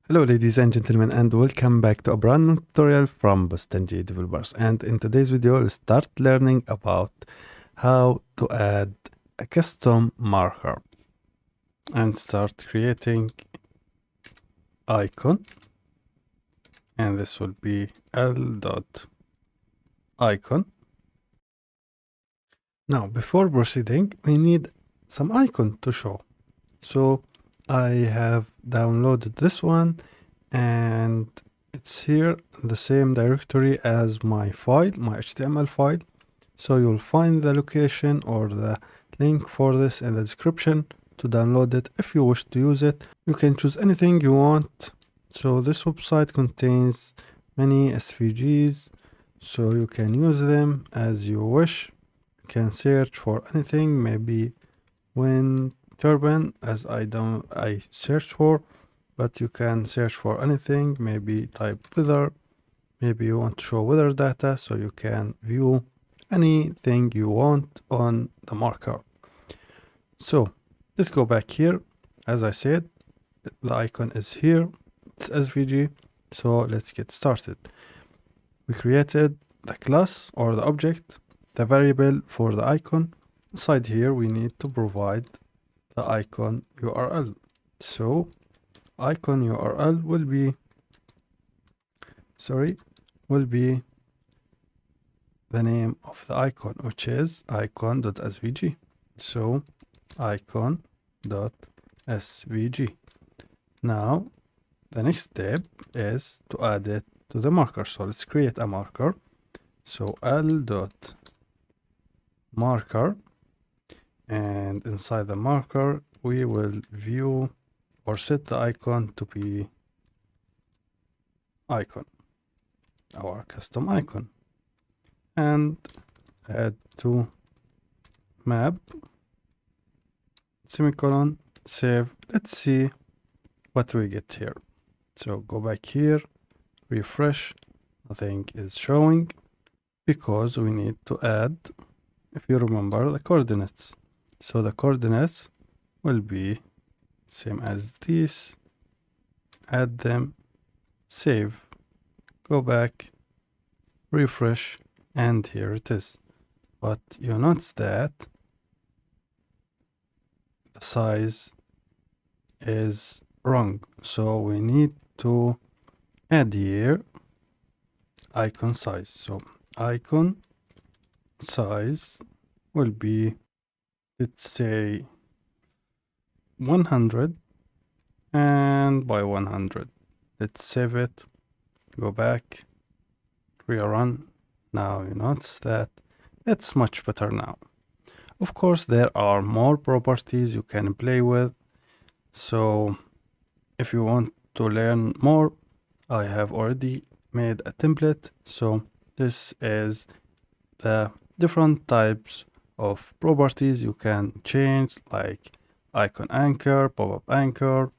Hello ladies and gentlemen, and welcome back to a brand new tutorial from Bostanji Developers. And in today's video, we'll start learning about how to add a custom marker and start creating icon. And this will be l.icon. Now, before proceeding, we need some icon to show. So I have downloaded this one and it's here in the same directory as my file, my HTML file. So you'll find the location or the link for this in the description to download it. If you wish to use it, you can choose anything you want. So this website contains many SVGs, so you can use them as you wish. You can search for anything, maybe wind turbine as I search for, but you can search for anything, maybe type weather, maybe you want to show weather data, so you can view anything you want on the marker. So let's go back here. As I said, the icon is here, it's SVG, so let's get started. We created the class or the object, the variable for the icon. Inside here we need to provide the icon URL. So icon URL will be the name of the icon, which is icon.svg. So icon.svg. Now the next step is to add it to the marker. So let's create a marker. So l.marker, and inside the marker we will view or set the icon to be icon, our custom icon, and add to map, semicolon, save. Let's see what we get here. So go back here, refresh, nothing is showing because we need to add, if you remember, the coordinates. So the coordinates will be same as this, add them, save, go back, refresh, and here it is. But you notice that the size is wrong, so we need to add here icon size. So icon size will be, let's say, 100 and by 100. Let's save it, go back, rerun. Now you notice that it's much better now. Of course, there are more properties you can play with. So if you want to learn more, I have already made a template. So this is the different types of properties you can change, like icon anchor, pop-up anchor.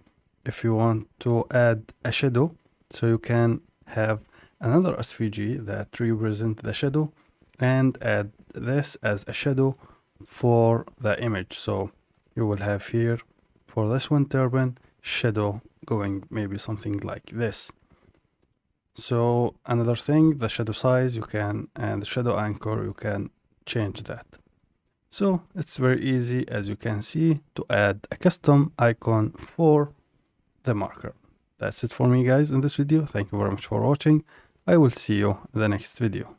If you want to add a shadow, so you can have another SVG that represent the shadow and add this as a shadow for the image. So you will have here for this wind turbine shadow going maybe something like this. So another thing, the shadow size you can, and the shadow anchor, you can change that. So it's very easy, as you can see, to add a custom icon for the marker. That's it for me, guys, in this video. Thank you very much for watching. I will see you in the next video.